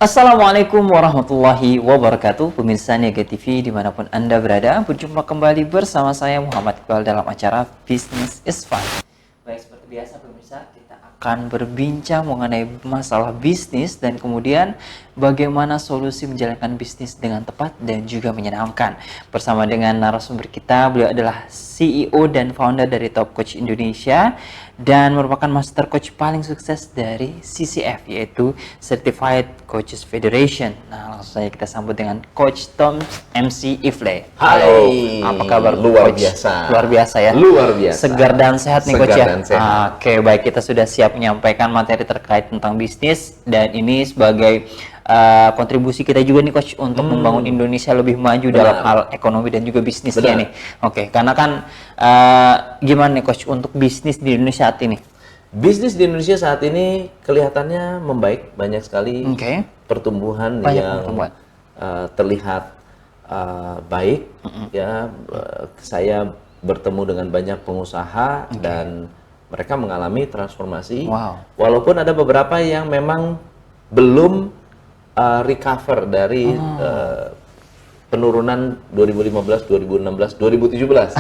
Assalamualaikum warahmatullahi wabarakatuh. Pemirsa Niaga TV dimanapun Anda berada, berjumpa kembali bersama saya Muhammad Iqbal dalam acara Business is Fun. Baik, seperti biasa pemirsa, kita akan berbincang mengenai masalah bisnis dan kemudian bagaimana solusi menjalankan bisnis dengan tepat dan juga menyenangkan. Bersama dengan narasumber kita, beliau adalah CEO dan founder dari Top Coach Indonesia dan merupakan master coach paling sukses dari CCF, yaitu Certified Coaches Federation. Nah, langsung saja kita sambut dengan Coach Tom MC Ifle. Halo, apa kabar luar Coach? biasa. Luar biasa ya. Luar biasa. Segar dan sehat nih Coach Segar ya. dan sehat. Oke, baik, kita sudah siap menyampaikan materi terkait tentang bisnis dan ini sebagai kontribusi kita juga nih Coach untuk membangun Indonesia lebih maju dalam hal ekonomi dan juga bisnisnya nih. Oke, karena kan gimana nih Coach untuk bisnis di Indonesia saat ini? Bisnis di Indonesia saat ini kelihatannya membaik, banyak sekali pertumbuhan yang terlihat baik. Ya, saya bertemu dengan banyak pengusaha dan mereka mengalami transformasi. Walaupun ada beberapa yang memang belum recover dari penurunan 2015, 2016, 2017.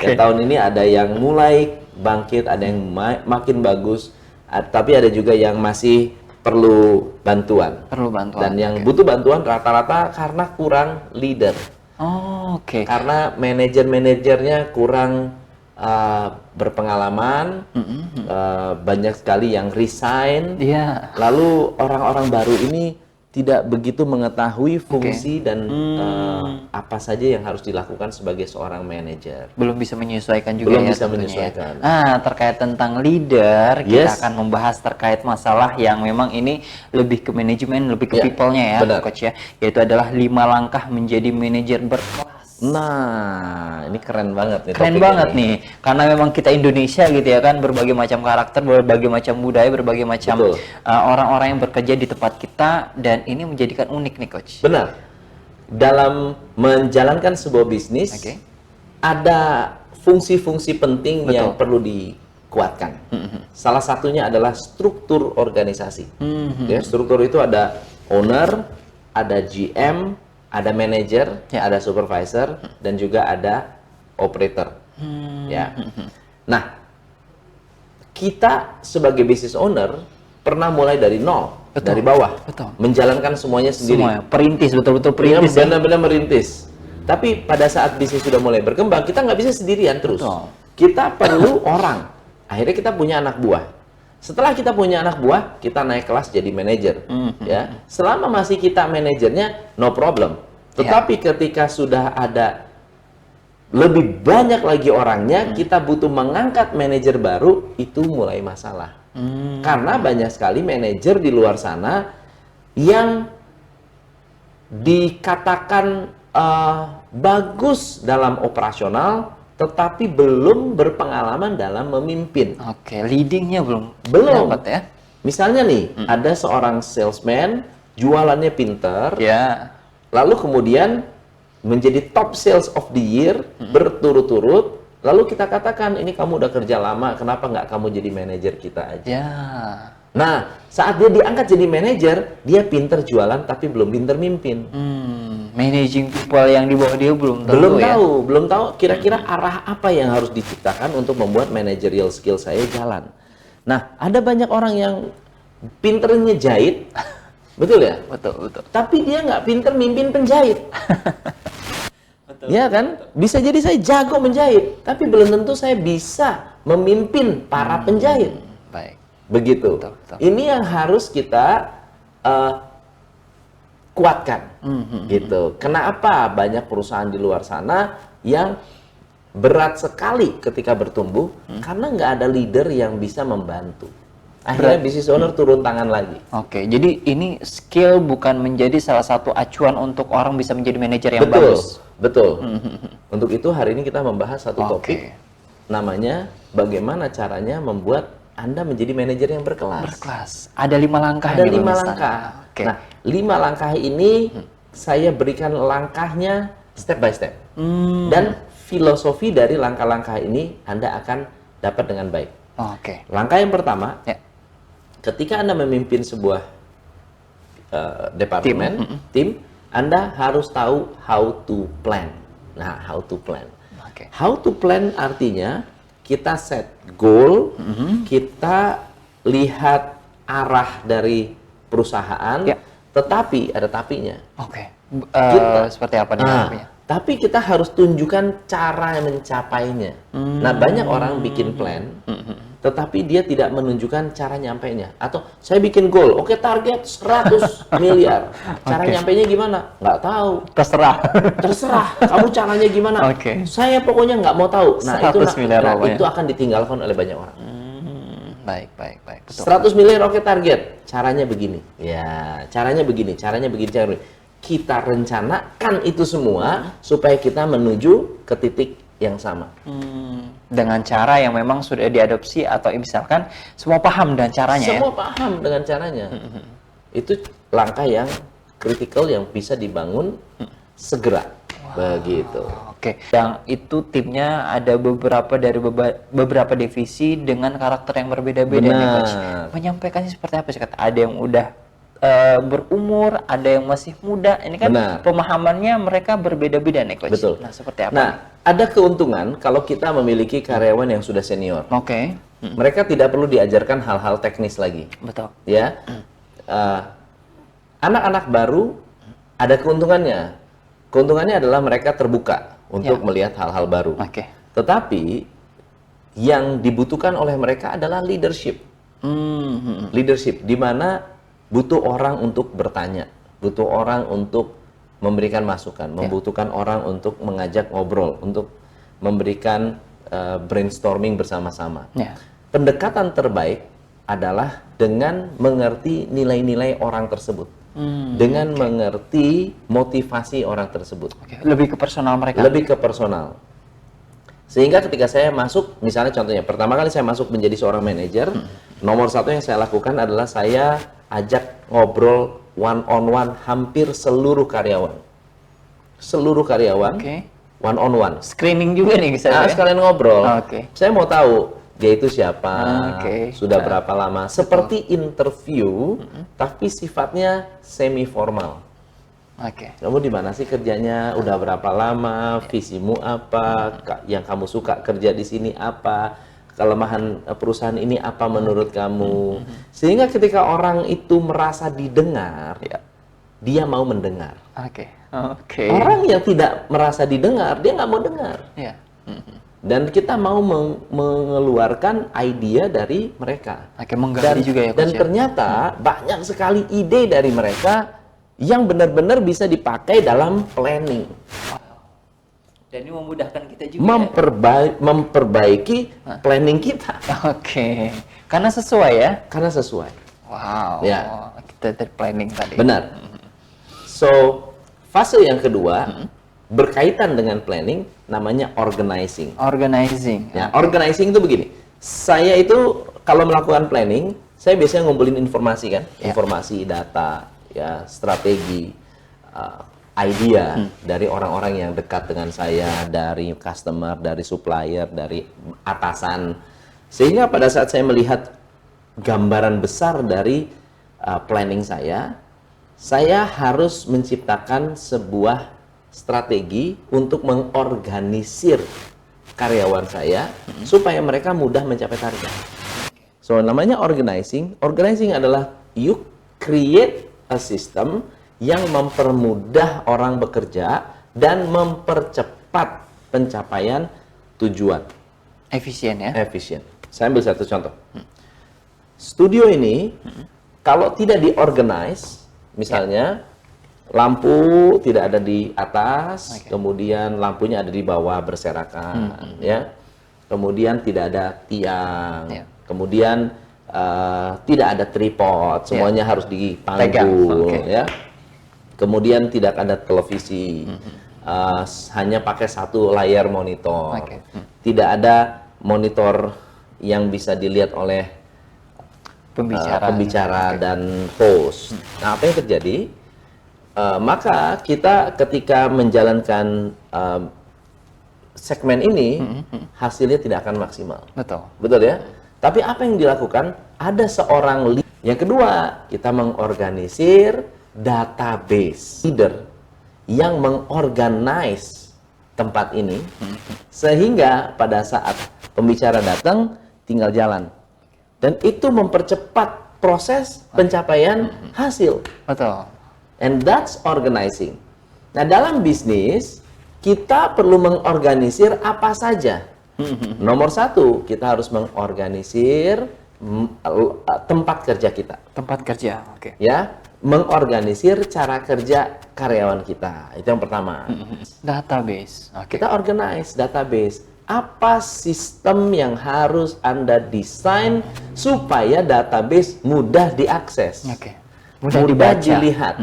Dan tahun ini ada yang mulai bangkit, ada yang makin bagus, tapi ada juga yang masih perlu bantuan. Dan yang butuh bantuan rata-rata karena kurang leader. Karena manajer-manajernya kurang berpengalaman, banyak sekali yang resign. Lalu orang-orang baru ini tidak begitu mengetahui fungsi dan apa saja yang harus dilakukan sebagai seorang manajer. Belum bisa menyesuaikan juga. Belum bisa menyesuaikan. Terkait tentang leader, kita akan membahas terkait masalah yang memang ini lebih ke manajemen, lebih ke people-nya ya, Coach ya. Yaitu adalah 5 langkah menjadi manajer berkelas. Nah, ini keren banget nih. Keren banget nih, karena memang kita Indonesia gitu ya kan, berbagai macam karakter, berbagai macam budaya, berbagai macam orang-orang yang bekerja di tempat kita, dan ini menjadikan unik nih Coach. Benar. Dalam menjalankan sebuah bisnis, ada fungsi-fungsi penting yang perlu dikuatkan. Salah satunya adalah struktur organisasi. Ya, struktur itu ada owner, ada GM, ada manajer, ada supervisor, dan juga ada operator. Ya. Nah, kita sebagai business owner pernah mulai dari nol, dari bawah, menjalankan semuanya sendiri. Perintis, betul-betul perintis. Benar-benar merintis. Tapi pada saat bisnis sudah mulai berkembang, kita nggak bisa sendirian terus. Kita perlu orang. Akhirnya kita punya anak buah. Setelah kita punya anak buah, kita naik kelas jadi manajer. Ya, selama masih kita manajernya, no problem. Tetapi ketika sudah ada lebih banyak lagi orangnya, kita butuh mengangkat manajer baru, itu mulai masalah. Karena banyak sekali manajer di luar sana yang dikatakan bagus dalam operasional, tetapi belum berpengalaman dalam memimpin. Leadingnya belum dapat ya. Misalnya nih, ada seorang salesman, jualannya pinter, lalu kemudian menjadi top sales of the year berturut-turut, lalu kita katakan, ini kamu udah kerja lama, kenapa nggak kamu jadi manajer kita aja? Nah, saat dia diangkat jadi manajer, dia pinter jualan tapi belum pinter mimpin. Managing people yang di bawah dia belum tahu kira-kira arah apa yang harus diciptakan untuk membuat managerial skill saya jalan. Nah, ada banyak orang yang pinternya jahit, betul ya? Betul. Tapi dia nggak pinter mimpin penjahit. Ya kan? Bisa jadi saya jago menjahit, tapi belum tentu saya bisa memimpin para penjahit. Begitu. Ini yang harus kita kuatkan. Gitu. Kenapa banyak perusahaan di luar sana yang berat sekali ketika bertumbuh? Karena nggak ada leader yang bisa membantu. Akhirnya business owner turun tangan lagi. Jadi ini skill bukan menjadi salah satu acuan untuk orang bisa menjadi manajer yang bagus. Betul. Untuk itu hari ini kita membahas satu topik, namanya bagaimana caranya membuat Anda menjadi manajer yang berkelas. Ada 5 langkah. Ada 5 langkah. Nah, 5 langkah ini saya berikan langkahnya step by step. Dan filosofi dari langkah-langkah ini Anda akan dapat dengan baik. Langkah yang pertama, ketika Anda memimpin sebuah departemen, tim, Anda harus tahu how to plan. Nah, how to plan. Oke. How to plan artinya kita set goal, kita lihat arah dari perusahaan, Ya. tetapi ada tapinya. Oke. Kita- Seperti apa nih? Artinya? Tapi kita harus tunjukkan cara mencapainya. Nah, banyak orang bikin plan, tetapi dia tidak menunjukkan cara nyampainya. Atau saya bikin goal, oke target 100 miliar. Cara Oke. nyampainya gimana? Nggak tahu. Terserah. Terserah, kamu caranya gimana? Oke. Saya pokoknya nggak mau tahu. Nah, 100 miliar pokoknya. itu akan ditinggalkan oleh banyak orang. Baik, baik, baik. Betul. 100 miliar oke target. Caranya begini. Ya, caranya begini, caranya begini, caranya begini. Kita rencanakan itu semua supaya kita menuju ke titik yang sama. Dengan cara yang memang sudah diadopsi atau misalkan semua paham dan caranya ya. Semua paham dengan caranya. Itu langkah yang kritikal yang bisa dibangun segera. Begitu. Oke, yang itu timnya ada beberapa dari beberapa divisi dengan karakter yang berbeda-beda nih Coach. Benar. Menyampaikannya seperti apa sih? Kata ada yang udah berumur, ada yang masih muda. Ini kan Benar. pemahamannya mereka berbeda-beda nih Coach. Betul. Nah, seperti apa? Nah, ada keuntungan kalau kita memiliki karyawan yang sudah senior. Oke, Mereka tidak perlu diajarkan hal-hal teknis lagi. betul. Ya, anak-anak baru ada keuntungannya. Keuntungannya adalah mereka terbuka untuk Ya. melihat hal-hal baru. Oke. Tetapi yang dibutuhkan oleh mereka adalah leadership. Leadership, di mana butuh orang untuk bertanya, butuh orang untuk memberikan masukan, membutuhkan orang untuk mengajak ngobrol, untuk memberikan brainstorming bersama-sama. Ya. Pendekatan terbaik adalah dengan mengerti nilai-nilai orang tersebut, dengan mengerti motivasi orang tersebut, Oke, lebih ke personal mereka. lebih ke personal. Sehingga ketika saya masuk, misalnya contohnya, pertama kali saya masuk menjadi seorang manajer, nomor satu yang saya lakukan adalah saya ajak ngobrol one on one hampir seluruh karyawan. Seluruh karyawan, Oke. one on one. Screening juga nih bisa Nah, ya. sekalian ngobrol. Oke. Saya mau tahu dia itu siapa, Oke. sudah berapa lama. Seperti interview, tapi sifatnya semi formal. Oke. Kamu di mana sih kerjanya? Udah berapa lama? Visimu apa? Yang kamu suka kerja di sini apa? Kelemahan perusahaan ini apa menurut kamu? Sehingga ketika orang itu merasa didengar, Ya. dia mau mendengar. Oke. Oke. Orang yang tidak merasa didengar, dia nggak mau dengar. Ya. Dan kita mau mengeluarkan ide dari mereka. Oke, menggali juga ya Dan Coach ya. ternyata banyak sekali ide dari mereka yang benar-benar bisa dipakai dalam planning. Dan ini memudahkan kita juga. Memperbaiki planning kita. Oke. Karena sesuai ya. Karena sesuai. Wow. Ya. Kita dari planning tadi. Benar. So, fase yang kedua berkaitan dengan planning namanya organizing. Organizing. Ya, organizing itu begini. Saya itu kalau melakukan planning, saya biasanya ngumpulin informasi kan, Ya. informasi, data, ya, strategi, idea dari orang-orang yang dekat dengan saya, dari customer, dari supplier, dari atasan. Sehingga pada saat saya melihat gambaran besar dari planning saya harus menciptakan sebuah strategi untuk mengorganisir karyawan saya supaya mereka mudah mencapai target. So, namanya organizing. Organizing adalah you create a system yang mempermudah orang bekerja dan mempercepat pencapaian tujuan Efisien ya. efisien. Saya ambil satu contoh. Studio ini kalau tidak diorganize, misalnya lampu tidak ada di atas, kemudian lampunya ada di bawah berserakan, ya. Kemudian tidak ada tiang, Ya. kemudian tidak ada tripod, semuanya harus dipanggul, Oke. ya. Kemudian tidak ada televisi, hanya pakai satu layar monitor, Oke. tidak ada monitor yang bisa dilihat oleh pembicara dan host. Nah, apa yang terjadi? Maka kita ketika menjalankan segmen ini, hasilnya tidak akan maksimal. Betul. Betul ya? Tapi apa yang dilakukan? Ada seorang lead. Yang kedua, kita mengorganisir database leader yang mengorganize tempat ini sehingga pada saat pembicara datang tinggal jalan. Dan itu mempercepat proses pencapaian hasil. Betul. And that's organizing. Nah, dalam bisnis kita perlu mengorganisir apa saja. Nomor satu, kita harus mengorganisir tempat kerja kita. Tempat kerja, oke. Ya, mengorganisir cara kerja karyawan kita. Itu yang pertama. Database, oke. Kita organize database. Apa sistem yang harus Anda desain supaya database mudah diakses, Oke. Mudah dibaca. dilihat,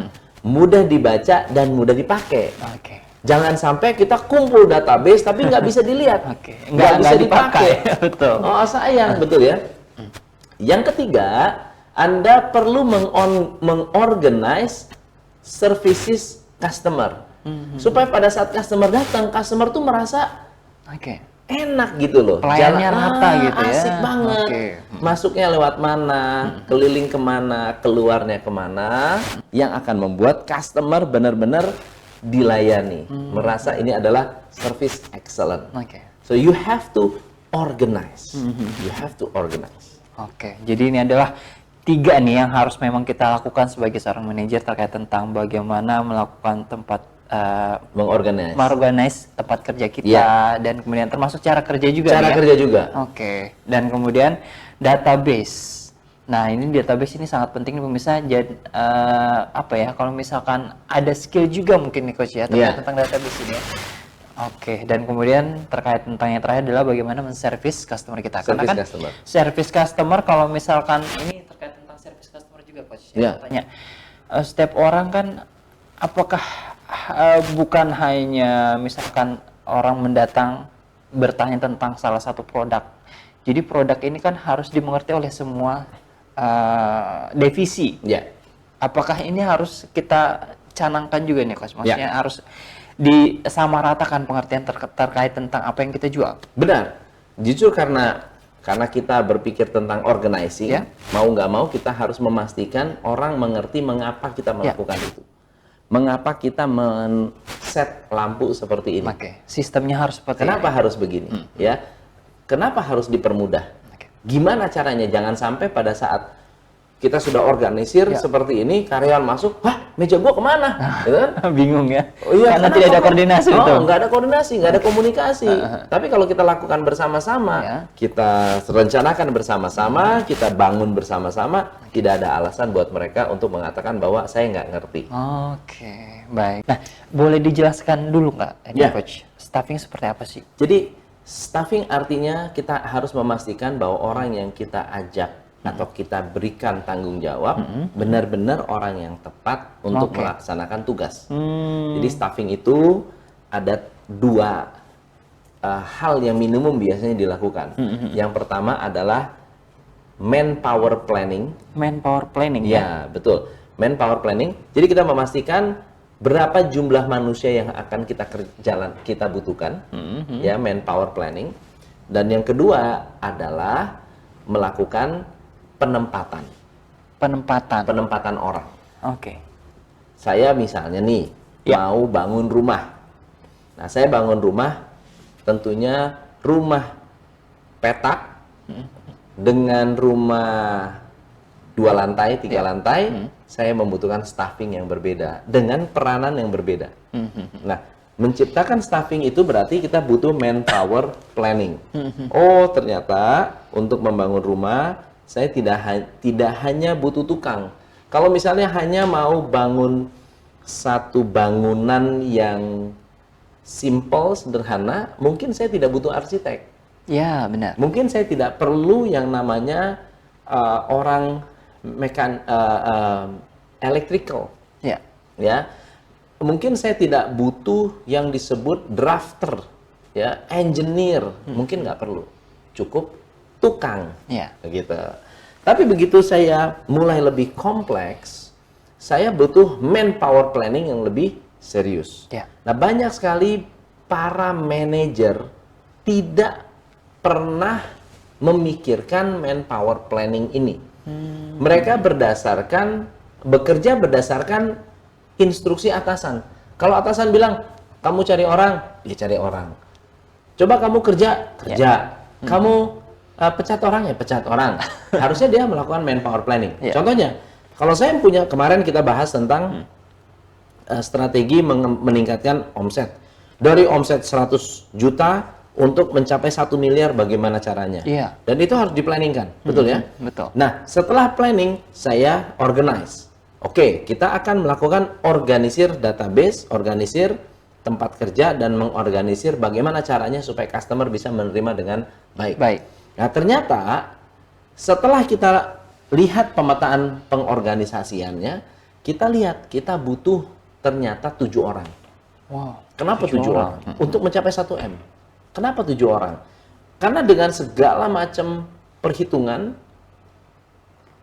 mudah dibaca, dan mudah dipakai. Oke. Jangan sampai kita kumpul database tapi nggak bisa dilihat, Oke. nggak bisa dipakai. Betul. Oh, sayang, betul ya. Yang ketiga, Anda perlu mengorganize services customer supaya pada saat customer datang, customer tuh merasa Oke. enak gitu loh. Pelayannya rata gitu ya. Asik banget. Oke. Masuknya lewat mana, keliling kemana, keluarnya kemana, yang akan membuat customer benar-benar dilayani. Merasa ini adalah service excellent. Oke. So you have to organize. You have to organize. Oke, jadi ini adalah 3 nih yang harus memang kita lakukan sebagai seorang manajer terkait tentang bagaimana melakukan mengorganize tempat kerja kita, dan kemudian termasuk cara kerja juga. Cara nih, kerja juga. Oke, dan kemudian database. Nah, ini database ini sangat penting nih pemirsa. Jadi apa ya? Kalau misalkan ada skill juga mungkin nih coach ya terkait tentang database ini. Oke, dan kemudian terkait tentang yang terakhir adalah bagaimana menservis customer kita. Karena kan service customer, kalau misalkan ini terkait tentang service customer juga coach. Saya tanya, setiap orang kan apakah bukan hanya misalkan orang mendatang bertanya tentang salah satu produk. Jadi produk ini kan harus dimengerti oleh semua divisi. Apakah ini harus kita canangkan juga nih coach? Maksudnya harus disamaratakan pengertian terkait tentang apa yang kita jual. Benar. Jujur karena kita berpikir tentang organizing, mau nggak mau kita harus memastikan orang mengerti mengapa kita melakukan itu. Mengapa kita men-set lampu seperti ini. Oke. Sistemnya harus seperti Kenapa harus begini? Ya. Kenapa harus dipermudah? Gimana caranya? Jangan sampai pada saat kita sudah organisir seperti ini, karyawan masuk, wah, meja gua kemana? Gitu kan? Bingung ya. Karena tidak ada koordinasi. Nggak ada koordinasi, nggak ada komunikasi. Tapi kalau kita lakukan bersama-sama, kita rencanakan bersama-sama, kita bangun bersama-sama, tidak ada alasan buat mereka untuk mengatakan bahwa saya nggak ngerti. Oke, baik. Nah, boleh dijelaskan dulu nggak, Coach? Staffing seperti apa sih? Jadi, staffing artinya kita harus memastikan bahwa orang yang kita ajak atau kita berikan tanggung jawab benar-benar orang yang tepat untuk melaksanakan tugas. Jadi staffing itu ada 2 hal yang minimum biasanya dilakukan. Yang pertama adalah manpower planning. Manpower planning ya? Betul. Manpower planning. Jadi kita memastikan berapa jumlah manusia yang akan kita butuhkan, ya, manpower planning. Dan yang kedua adalah melakukan penempatan orang. Oke. Saya misalnya nih mau bangun rumah. Nah, saya bangun rumah, tentunya rumah petak dengan rumah 2 lantai, 3 lantai, saya membutuhkan staffing yang berbeda dengan peranan yang berbeda. Nah, menciptakan staffing itu berarti kita butuh manpower planning. Oh, ternyata untuk membangun rumah saya tidak hanya butuh tukang. Kalau misalnya hanya mau bangun satu bangunan yang simple, sederhana, mungkin saya tidak butuh arsitek. Ya, benar. Mungkin saya tidak perlu yang namanya orang electrical. Ya. Mungkin saya tidak butuh yang disebut drafter, ya, engineer. Mungkin nggak perlu. Cukup tukang, gitu. Tapi begitu saya mulai lebih kompleks, saya butuh manpower planning yang lebih serius. Nah, banyak sekali para manajer tidak pernah memikirkan manpower planning ini. Mereka berdasarkan bekerja berdasarkan instruksi atasan. Kalau atasan bilang, kamu cari orang, ya cari orang. Coba kamu kerja. Kamu pecat orang, ya pecat orang. Harusnya dia melakukan manpower planning. Contohnya, kalau saya punya, kemarin kita bahas tentang strategi meningkatkan omset. Dari omset 100 juta untuk mencapai 1 miliar, bagaimana caranya? Dan itu harus diplanningkan, betul ya? Betul. Nah, setelah planning, saya organize. Oke, kita akan melakukan organisir database, organisir tempat kerja, dan mengorganisir bagaimana caranya supaya customer bisa menerima dengan baik. Nah, ternyata setelah kita lihat pemetaan pengorganisasiannya, kita lihat kita butuh ternyata 7 orang. Wow. Kenapa 7 orang? Untuk mencapai 1M. Kenapa 7 orang? Karena dengan segala macam perhitungan,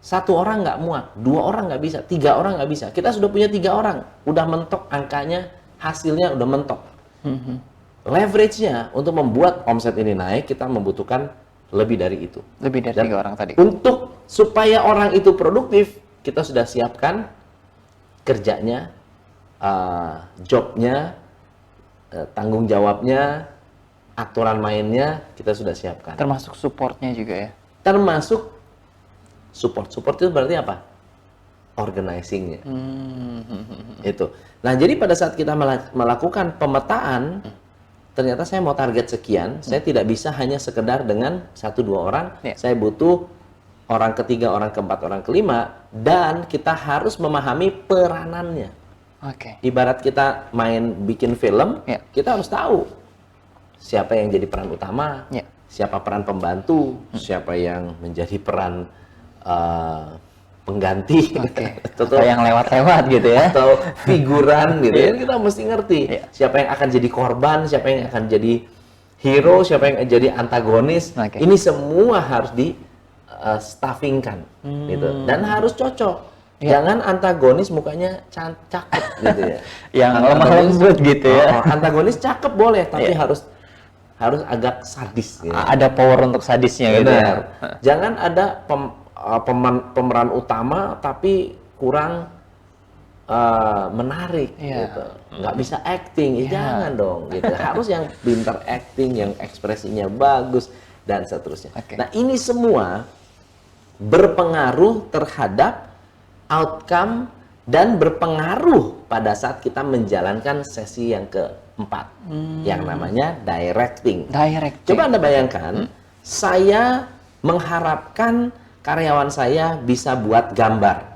1 orang nggak muat, 2 orang nggak bisa, 3 orang nggak bisa. Kita sudah punya 3 orang, udah mentok angkanya, hasilnya udah mentok. Leverage-nya untuk membuat omset ini naik, kita membutuhkan lebih dari itu. Lebih dari 3 orang tadi. Untuk supaya orang itu produktif, kita sudah siapkan kerjanya, jobnya, tanggung jawabnya, aturan mainnya, kita sudah siapkan. Termasuk supportnya juga ya? Termasuk support. Support itu berarti apa? Organizing-nya. Itu. Nah, jadi pada saat kita melakukan pemetaan, ternyata saya mau target sekian, saya tidak bisa hanya sekedar dengan 1-2 orang, saya butuh orang ketiga, orang keempat, orang kelima, dan kita harus memahami peranannya. Ibarat kita main bikin film, kita harus tahu siapa yang jadi peran utama, siapa peran pembantu, siapa yang menjadi peran pengganti, atau yang lewat-lewat gitu ya, atau figuran gitu ya. Kita mesti ngerti siapa yang akan jadi korban, siapa yang akan jadi hero, siapa yang jadi antagonis. Ini semua harus di staffingkan gitu, dan harus cocok. Jangan antagonis mukanya cakep gitu ya. Yang lemah lembut gitu ya. Antagonis cakep boleh, tapi harus agak sadis gitu. Ada power untuk sadisnya gitu ya. Jangan ada pemeran utama tapi kurang menarik gitu. Nggak bisa acting, jangan dong gitu. Harus yang pintar acting, yang ekspresinya bagus, dan seterusnya. Nah, ini semua berpengaruh terhadap outcome dan berpengaruh pada saat kita menjalankan sesi yang keempat, yang namanya directing. Coba Anda bayangkan, saya mengharapkan karyawan saya bisa buat gambar,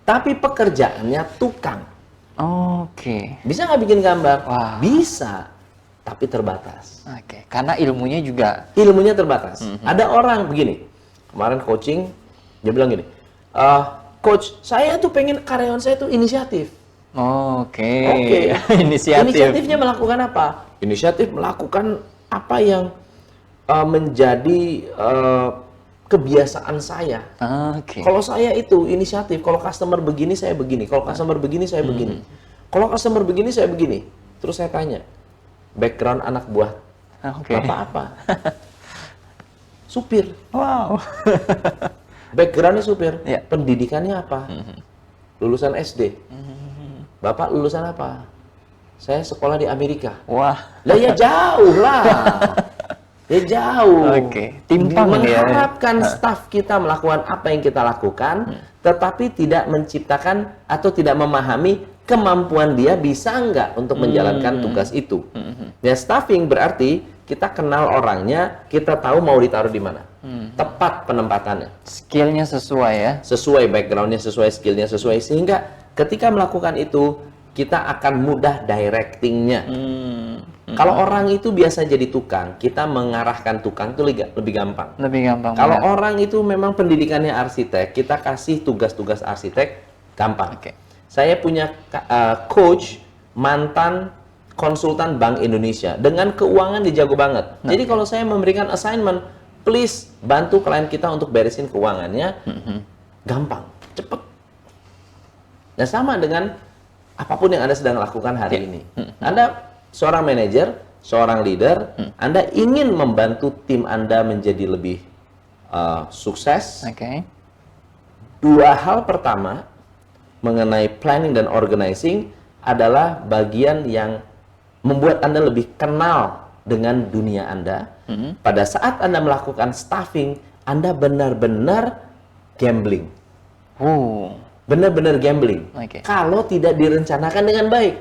tapi pekerjaannya tukang. Bisa nggak bikin gambar? Bisa, tapi terbatas. Karena ilmunya terbatas. Ada orang begini, kemarin coaching, dia bilang gini, coach, saya tuh pengen karyawan saya tuh inisiatif. Inisiatifnya melakukan apa? Inisiatif melakukan apa yang menjadi kebiasaan saya. Kalau saya itu inisiatif, kalau customer begini saya begini, kalau customer begini saya begini, kalau customer begini saya begini. Terus saya tanya, background anak buah bapak apa? Supir. Backgroundnya supir. Pendidikannya apa? Lulusan SD. Bapak lulusan apa? Saya sekolah di Amerika. Lah ya jauh lah. Ya jauh. Timpang mengharapkan staf kita melakukan apa yang kita lakukan, tetapi tidak menciptakan atau tidak memahami kemampuan dia bisa nggak untuk menjalankan tugas itu. Ya, staffing berarti kita kenal orangnya, kita tahu mau ditaruh di mana. Tepat penempatannya. Skillnya sesuai ya. Sesuai backgroundnya, sesuai skillnya, sesuai. Sehingga ketika melakukan itu, kita akan mudah directingnya. Kalau orang itu biasa jadi tukang, kita mengarahkan tukang itu lebih gampang. Kalau orang itu memang pendidikannya arsitek, kita kasih tugas-tugas arsitek, gampang. Saya punya coach, mantan konsultan Bank Indonesia. Dengan keuangan dia jago banget. Jadi kalau saya memberikan assignment, please bantu klien kita untuk beresin keuangannya. Gampang, cepet. Nah, sama dengan apapun yang Anda sedang lakukan hari ini. Anda seorang manajer, seorang leader, Anda ingin membantu tim Anda menjadi lebih sukses. Dua hal pertama mengenai planning dan organizing adalah bagian yang membuat Anda lebih kenal dengan dunia Anda. Pada saat Anda melakukan staffing, Anda benar-benar gambling. Benar-benar gambling. Kalau tidak direncanakan dengan baik.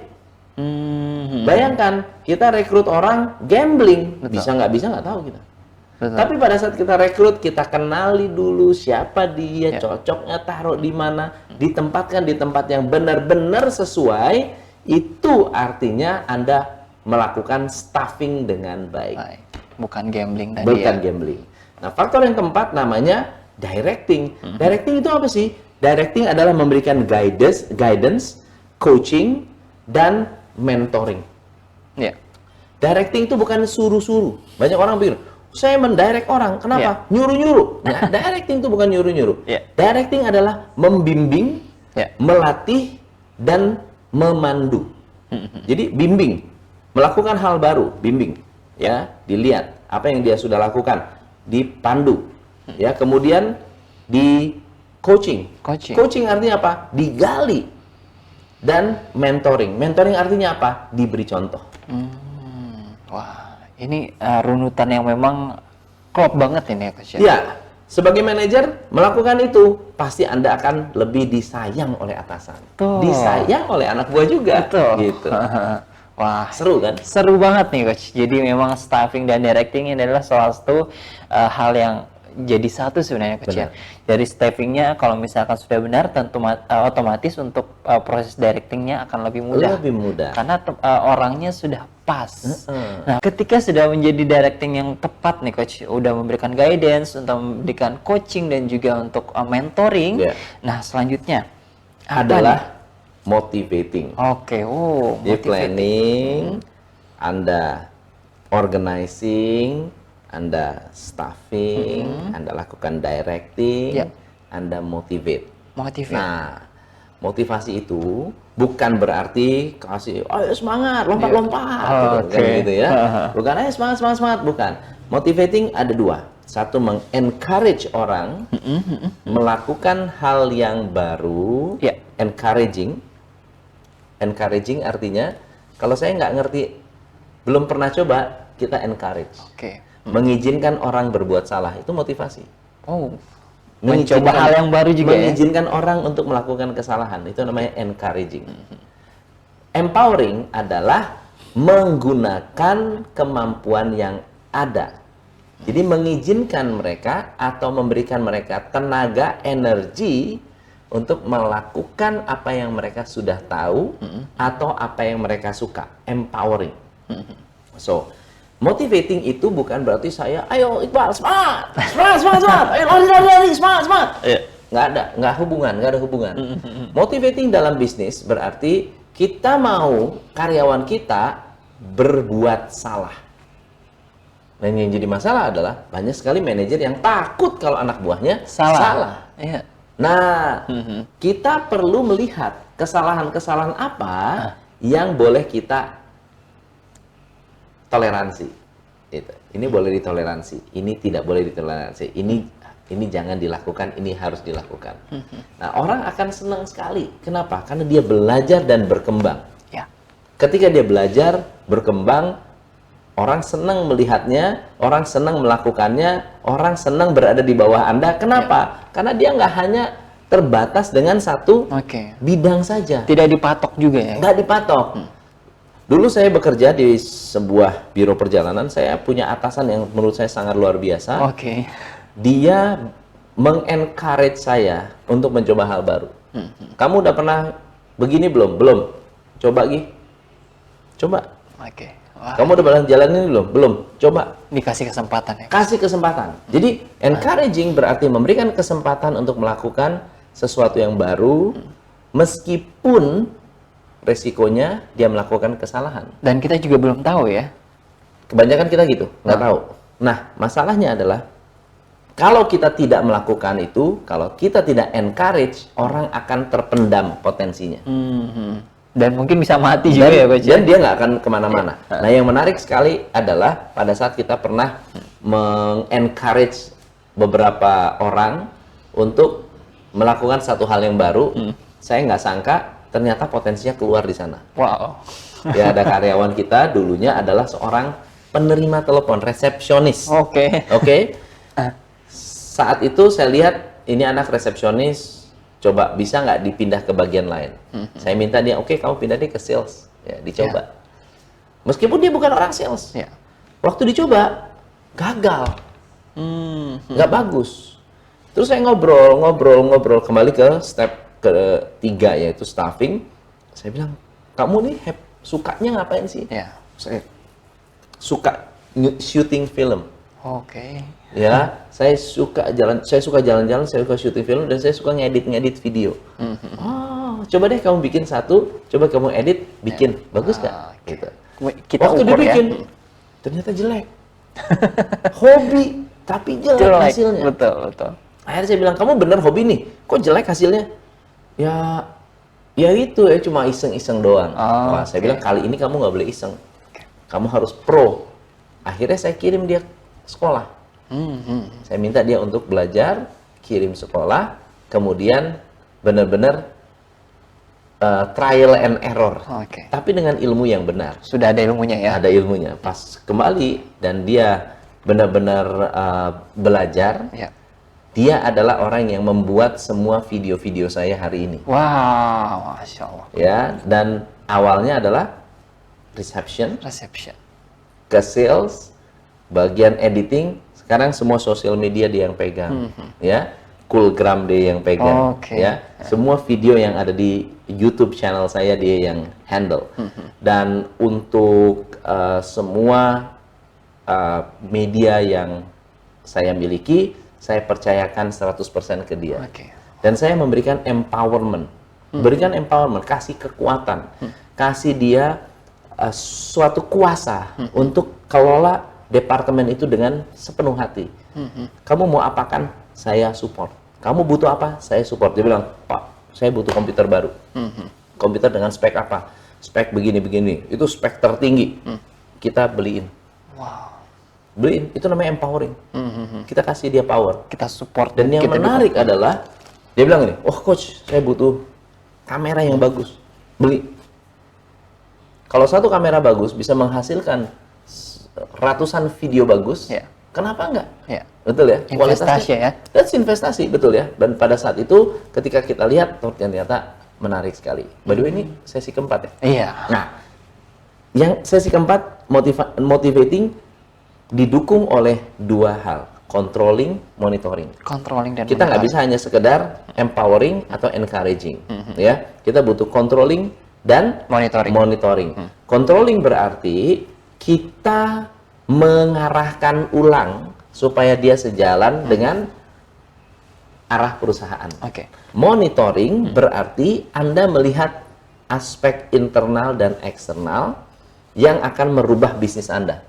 Bayangkan, kita rekrut orang gambling. Bisa nggak tahu kita. Tapi pada saat kita rekrut, kita kenali dulu siapa dia, cocoknya taruh di mana, ditempatkan di tempat yang benar-benar sesuai. Itu artinya Anda melakukan staffing dengan baik. Bukan gambling tadi. Bukan gambling. Nah, faktor yang keempat namanya directing. Directing itu apa sih? Directing adalah memberikan guidance, coaching, dan mentoring. Directing itu bukan suruh-suruh. Banyak orang pikir, saya mendirect orang. Kenapa? Nyuruh-nyuruh. Nah, directing itu bukan nyuruh-nyuruh. Directing adalah membimbing, melatih, dan memandu. Jadi bimbing, melakukan hal baru, bimbing, ya, dilihat apa yang dia sudah lakukan, dipandu, ya, kemudian di coaching. Coaching artinya apa? Digali. Dan mentoring. Mentoring artinya apa? Diberi contoh. Wah, ini runutan yang memang klop banget ini ya, Coach. Ya, sebagai manajer melakukan itu, pasti Anda akan lebih disayang oleh atasan. Disayang oleh anak buah juga. Gitu. Wah, seru kan? Seru banget nih, Coach. Jadi memang staffing dan directing ini adalah salah satu hal yang jadi satu sebenarnya, Coach. Ya. Dari staffingnya kalau misalkan sudah benar, tentu otomatis untuk proses directingnya akan lebih mudah. Lebih mudah. Karena orangnya sudah pas. Nah, ketika sudah menjadi directing yang tepat nih, Coach, udah memberikan guidance, untuk memberikan coaching dan juga untuk mentoring. Nah, selanjutnya adalah motivating. Jadi planning, Anda organizing, Anda staffing, Anda lakukan directing, Anda motivate. Nah, motivasi itu bukan berarti kasih, ayo semangat, lompat-lompat, gitu ya. Bukan, ayo semangat, bukan. Motivating ada dua. Satu, meng-encourage orang melakukan hal yang baru. Encouraging artinya, kalau saya nggak ngerti, belum pernah coba, kita encourage. Mengizinkan orang berbuat salah, itu motivasi. Mencoba hal yang baru juga. Mengizinkan orang untuk melakukan kesalahan, itu namanya encouraging. Empowering adalah menggunakan kemampuan yang ada. Jadi mengizinkan mereka atau memberikan mereka tenaga, energi untuk melakukan apa yang mereka sudah tahu atau apa yang mereka suka. Empowering. So, motivating itu bukan berarti saya, ayo Iqbal, semangat, ayo lari, semangat. Nggak ada hubungan. Motivating dalam bisnis berarti kita mau karyawan kita berbuat salah. Dan yang jadi masalah adalah banyak sekali manajer yang takut kalau anak buahnya salah. Nah, kita perlu melihat kesalahan-kesalahan apa yang boleh kita toleransi. Ini boleh ditoleransi, ini tidak boleh ditoleransi. Ini jangan dilakukan, ini harus dilakukan. Nah, orang akan senang sekali. Kenapa? Karena dia belajar dan berkembang. Ketika dia belajar, berkembang, orang senang melihatnya, orang senang melakukannya, orang senang berada di bawah Anda. Kenapa? Karena dia nggak hanya terbatas dengan satu bidang saja. Tidak dipatok juga ya? Nggak dipatok. Dulu saya bekerja di sebuah biro perjalanan, saya punya atasan yang menurut saya sangat luar biasa. Dia meng-encourage saya untuk mencoba hal baru. Kamu udah pernah begini belum? Belum. Coba Gi. Coba. Kamu udah pernah jalan ini belum? Belum. Coba. Dikasih kesempatan ya? Kasih kesempatan. Jadi encouraging berarti memberikan kesempatan untuk melakukan sesuatu yang baru, meskipun resikonya dia melakukan kesalahan. Dan kita juga belum tahu ya. Kebanyakan kita gitu, nggak tahu. Nah, masalahnya adalah kalau kita tidak melakukan itu, kalau kita tidak encourage, orang akan terpendam potensinya. Dan mungkin bisa mati juga ya, Coach. Dan dia nggak akan kemana-mana. Nah, yang menarik sekali adalah pada saat kita pernah meng-encourage beberapa orang untuk melakukan satu hal yang baru. Saya nggak sangka ternyata potensinya keluar di sana. Wow. Ya, ada karyawan kita dulunya adalah seorang penerima telepon, resepsionis. Oke. Oke. Saat itu saya lihat ini anak resepsionis, coba bisa nggak dipindah ke bagian lain. Saya minta dia, oke, kamu pindah deh ke sales. Ya, dicoba. Meskipun dia bukan orang sales. Ya. Waktu dicoba, gagal. Nggak bagus. Terus saya ngobrol, kembali ke step ketiga, yaitu staffing. Saya bilang, kamu nih sukanya ngapain sih? Ya. Saya suka syuting film. Oke. Ya, saya suka jalan-jalan, saya suka syuting film, dan saya suka ngedit video. Oh, coba deh kamu bikin satu, coba kamu edit, bikin, bagus nggak? Gitu. Kita Waktu ukur dibikin, ya. ternyata jelek. Hobi, tapi jelek hasilnya. Betul. Akhirnya saya bilang, kamu bener hobi nih, kok jelek hasilnya? Ya itu ya, cuma iseng-iseng doang. Wah, saya bilang, kali ini kamu nggak boleh iseng. Kamu harus pro. Akhirnya saya kirim dia sekolah. Saya minta dia untuk belajar, kirim sekolah, kemudian benar-benar trial and error. Tapi dengan ilmu yang benar. Sudah ada ilmunya ya? Ada ilmunya. Pas kembali dan dia benar-benar belajar, dia adalah orang yang membuat semua video-video saya hari ini. Wow, Masya Allah. Ya, dan awalnya adalah reception, ke sales, bagian editing. Sekarang semua sosial media dia yang pegang, ya, Coolgram dia yang pegang, ya, semua video yang ada di YouTube channel saya dia yang handle, dan untuk semua media yang saya miliki, saya percayakan 100% ke dia, dan saya memberikan empowerment, kasih kekuatan, kasih dia suatu kuasa untuk kelola departemen itu dengan sepenuh hati. Kamu mau apakan, saya support. Kamu butuh apa, saya support. Dia bilang, Pak, saya butuh komputer baru. Komputer dengan spek apa? Spek begini-begini. Itu spek tertinggi. Kita beliin. Beliin, itu namanya empowering. Kita kasih dia power. Kita support. Dan yang menarik adalah, dia bilang ini, oh coach, saya butuh kamera yang bagus. Beli. Kalau satu kamera bagus bisa menghasilkan ratusan video bagus, kenapa enggak? Betul ya? Investasi ya? That's investasi, betul ya? Dan pada saat itu, ketika kita lihat, ternyata menarik sekali. By the way, ini sesi keempat ya? Iya. Nah, yang sesi keempat, motivating, didukung oleh dua hal. Controlling, monitoring. Kita nggak bisa hanya sekedar empowering atau encouraging. Ya, kita butuh controlling dan monitoring. Controlling berarti kita mengarahkan ulang supaya dia sejalan dengan arah perusahaan. Monitoring berarti Anda melihat aspek internal dan eksternal yang akan merubah bisnis Anda.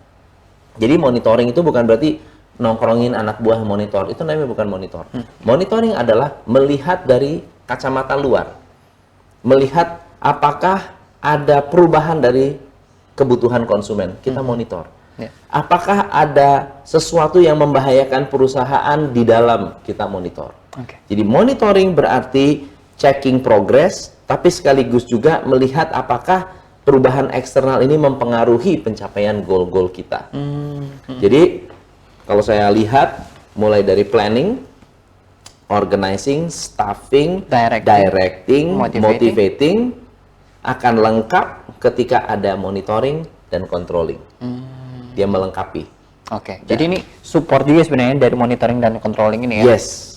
Jadi monitoring itu bukan berarti nongkrongin anak buah monitor, itu namanya bukan monitor. Monitoring adalah melihat dari kacamata luar, melihat apakah ada perubahan dari kebutuhan konsumen, kita monitor. Apakah ada sesuatu yang membahayakan perusahaan di dalam, kita monitor. Jadi monitoring berarti checking progress, tapi sekaligus juga melihat apakah perubahan eksternal ini mempengaruhi pencapaian goal-goal kita. Jadi kalau saya lihat mulai dari planning, organizing, staffing, directing, motivating akan lengkap ketika ada monitoring dan controlling. Dia melengkapi. Jadi ini support juga sebenarnya dari monitoring dan controlling ini ya? Yes.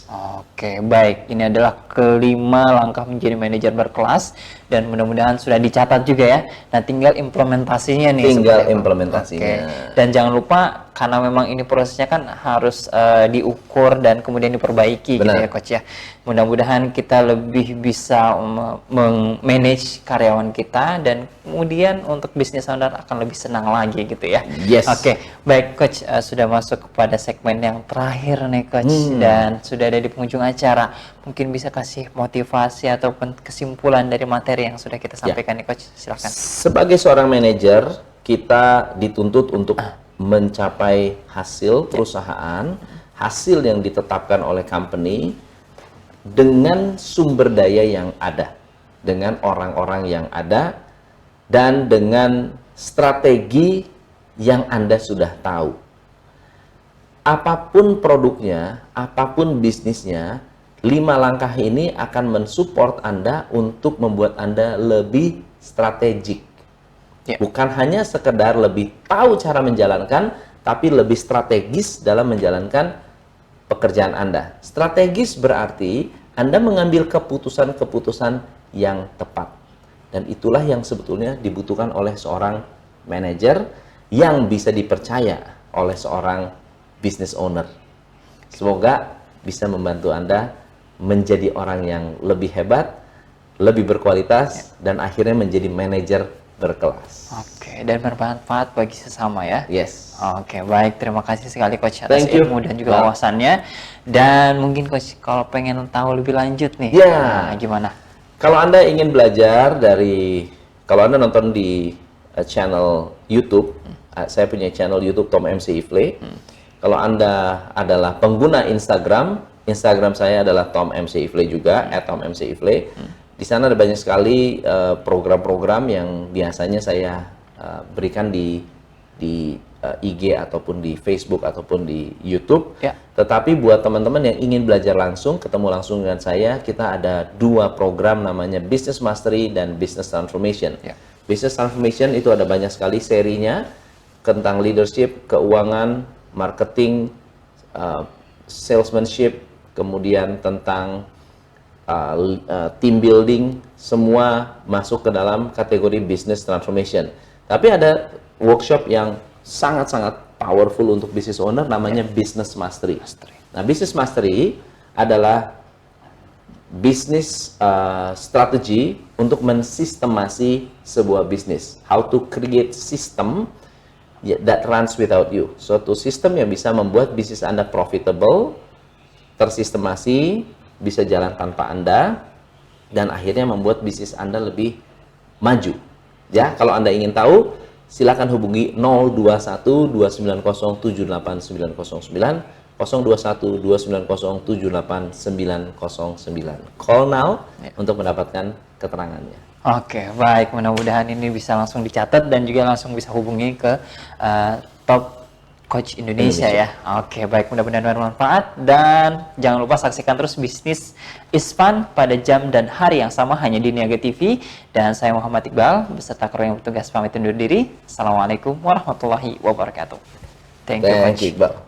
Baik. Ini adalah kelima langkah menjadi manajer berkelas dan mudah-mudahan sudah dicatat juga ya. Nah, tinggal implementasinya nih. Dan jangan lupa, karena memang ini prosesnya kan harus diukur dan kemudian diperbaiki gitu ya Coach ya. Mudah-mudahan kita lebih bisa manage karyawan kita dan kemudian untuk bisnis owner akan lebih senang lagi gitu ya. Baik Coach, sudah masuk kepada segmen yang terakhir nih Coach, dan sudah ada di penghujung acara. Mungkin bisa kasih motivasi ataupun kesimpulan dari materi yang sudah kita sampaikan nih Coach, silakan. Sebagai seorang manajer, kita dituntut untuk mencapai hasil perusahaan, hasil yang ditetapkan oleh company, dengan sumber daya yang ada, dengan orang-orang yang ada, dan dengan strategi yang Anda sudah tahu. Apapun produknya, apapun bisnisnya, 5 langkah ini akan mensupport Anda untuk membuat Anda lebih strategik. Bukan hanya sekedar lebih tahu cara menjalankan, tapi lebih strategis dalam menjalankan pekerjaan Anda. Strategis berarti Anda mengambil keputusan-keputusan yang tepat. Dan itulah yang sebetulnya dibutuhkan oleh seorang manajer yang bisa dipercaya oleh seorang business owner. Semoga bisa membantu Anda menjadi orang yang lebih hebat, lebih berkualitas, dan akhirnya menjadi manajer berkelas. Oke, dan bermanfaat bagi sesama ya. Yes. Oke, baik. Terima kasih sekali Coach atas Thank you. ilmu dan juga wawasannya. Dan mungkin Coach kalau pengen tahu lebih lanjut nih, gimana? Kalau Anda ingin belajar kalau Anda nonton di channel YouTube, saya punya channel YouTube Tom MC Ifle. Kalau Anda adalah pengguna Instagram saya adalah Tom MC Ifle juga, @TomMCIfle. Di sana ada banyak sekali program-program yang biasanya saya berikan di IG ataupun di Facebook ataupun di YouTube. Tetapi buat teman-teman yang ingin belajar langsung, ketemu langsung dengan saya, kita ada 2 program namanya Business Mastery dan Business Transformation. Business Transformation itu ada banyak sekali serinya tentang leadership, keuangan, marketing, salesmanship, kemudian tentang team building, semua masuk ke dalam kategori business transformation. Tapi ada workshop yang sangat-sangat powerful untuk business owner, namanya Business Mastery. Nah, Business Mastery adalah business strategy untuk mensistemasi sebuah bisnis. How to create system that runs without you. Suatu sistem yang bisa membuat bisnis Anda profitable, tersistemasi, bisa jalan tanpa Anda, dan akhirnya membuat bisnis Anda lebih maju. Ya, kalau Anda ingin tahu, silakan hubungi 021-290-78909, 021-290-78909. Call now untuk mendapatkan keterangannya. Oke, baik. Mudah-mudahan ini bisa langsung dicatat dan juga langsung bisa hubungi ke Top Coach Indonesia ya. Oke, baik. Mudah-mudahan bermanfaat. Dan jangan lupa saksikan terus Bisnis is Fun pada jam dan hari yang sama hanya di Niaga TV. Dan saya Muhammad Iqbal beserta kru yang bertugas pamit undur diri. Assalamualaikum warahmatullahi wabarakatuh. Thank you, Coach. Iqbal.